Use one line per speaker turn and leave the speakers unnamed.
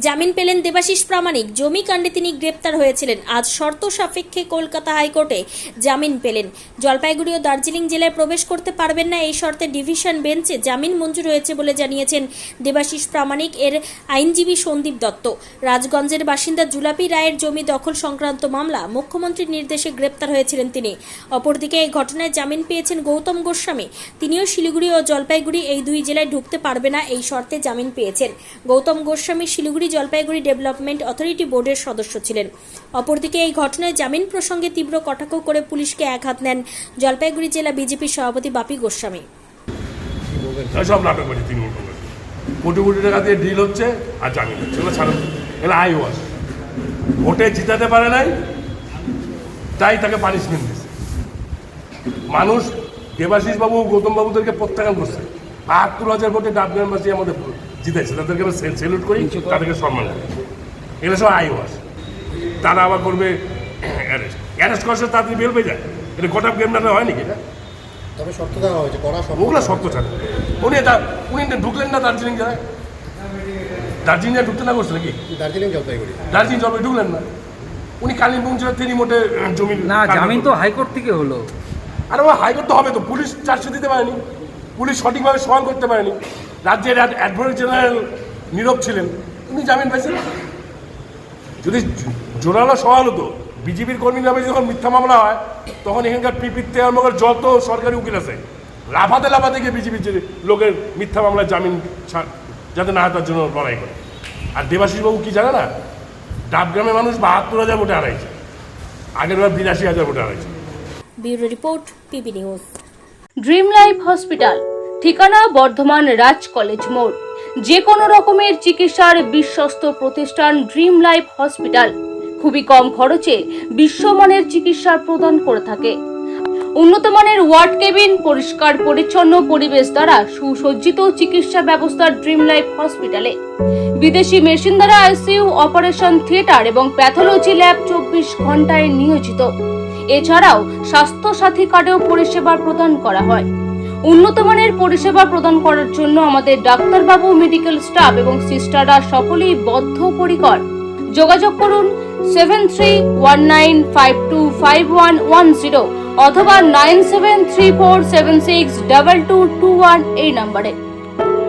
জামিন পেলেন দেবাশিস প্রামাণিক। জমি কাণ্ডে তিনি গ্রেপ্তার হয়েছিলেন। আজ শর্ত সাপেক্ষে কলকাতা হাইকোর্টে জামিন পেলেন। জলপাইগুড়ি ও দার্জিলিং জেলায় প্রবেশ করতে পারবেন না এই শর্তে ডিভিশন বেঞ্চে জামিন মঞ্জুর হয়েছে বলে জানিয়েছেন দেবাশিস প্রামাণিক এর আইনজীবী সন্দীপ দত্ত। রাজগঞ্জের বাসিন্দা জুলাপি রায়ের জমি দখল সংক্রান্ত মামলা মুখ্যমন্ত্রীর নির্দেশে গ্রেপ্তার হয়েছিলেন তিনি। অপরদিকে এই ঘটনায় জামিন পেয়েছেন গৌতম গোস্বামী। তিনিও শিলিগুড়ি ও জলপাইগুড়ি এই দুই জেলায় ঢুকতে পারবে না এই শর্তে জামিন পেয়েছেন। গৌতম গোস্বামী শিলিগুড়ি জলপাইগুড়ি ডেভেলপমেন্ট অথরিটি বোর্ডের সদস্য ছিলেন। অপরদিকে এই ঘটনায় জামিন প্রসঙ্গে তীব্র কটাক্ষ করে পুলিশকে একহাত নেন জলপাইগুড়ি জেলা বিজেপির সভাপতি বাপি গোস্বামী।
সব নাটক করছে তৃণমূল কংগ্রেস, কোটি কোটি টাকা দিয়ে ডিল হচ্ছে আর জামিন হচ্ছে, এগুলো ছাড়ো। এগুলো আই ওয়াশ ভোটে জিতাতে পারে নাই, তাই তাকে পানিশমেন্ট দিচ্ছে। মানুষ দেবাশিস বাবু গৌতম বাবুদেরকে প্রত্যাখ্যান করছে। ৭২,০০০ ভোটে ডাবগ্রামবাসী আমাদের জিতাইছে, তাদেরকে আমরা সেলুট করি, তাদেরকে সম্মান করি। এগুলো সব আই ওয়াশ। তারা আবার করবে অ্যারেস্ট করছে, তাড়াতাড়ি বেল পেয়ে যায়। এটা গোটা গেম না হয় নাকি? এটা
তবে শর্ত দেওয়া হয়েছে,
ওগুলো শর্ত ছাড়ে। উনি ঢুকলেন না দার্জিলিং জেলায়, দার্জিলিং জেলায় ঢুকতে না করছে নাকি?
দার্জিলিং জলপাইগুড়ি
ঢুকলেন না। উনি কালিম্পং জেলার তিনি মোটে জমি
না, জামিন তো হাইকোর্ট থেকে হলো।
আরে ও হাইকোর্ট তো হবে তো, পুলিশ চার্জশিট দিতে পারেনি, পুলিশ সঠিকভাবে সওয়াল করতে পারেনি। রাজ্যের অ্যাডভোকেট জেনারেল নীরব ছিলেন, উনি জামিন পাইছেন। যদি জোরালো সওয়াল হতো, বিজেপির কর্মী নামে যখন মিথ্যা মামলা হয়, তখন এখানকার পিপিতে আমাদের যত সরকারি উকিল আছে লাফাতে গিয়ে বিজেপির লোকের মিথ্যা মামলায় জামিন যাতে না হয় তার জন্য লড়াই করে। আর দেবাশিসবাবু কি জানে না, ডাবগ্রামে মানুষ ৭২,০০০ ভোটে হারাইছে, আগের বার ৮২,০০০ ভোটে হারাইছে।
Bureau report, PB news.
Dream life hospital, ঠিকানা বর্ধমান রাজ কলেজ মোড়। যে কোনো রকমের চিকিৎসার বিশ্বস্ত প্রতিষ্ঠান ড্রিম লাইফ হসপিটাল খুবই কম খরচে বিশ্বমানের চিকিৎসা প্রদান করে থাকে। উন্নত মানের ওয়ার্ড কেবিন, পরিষ্কার পরিচ্ছন্ন পরিবেশ দ্বারা সুসজ্জিত চিকিৎসা ব্যবস্থা ড্রিম লাইফ হসপিটালে। বিদেশি মেশিন দ্বারা আইসিইউ, অপারেশন থিয়েটার এবং প্যাথোলজি ল্যাব 24 ঘন্টায় নিয়োজিত। এছাড়াও স্বাস্থ্য সাথী কার্ডেও পরিষেবা প্রদান করা হয়। উন্নত মানের পরিষেবা প্রদান করার জন্য আমাদের ডাক্তারবাবু, মেডিকেল স্টাফ এবং সিস্টাররা সকলেই বদ্ধপরিকর। যোগাযোগ করুন 7319525110 অথবা 9734762221 এই নম্বরে।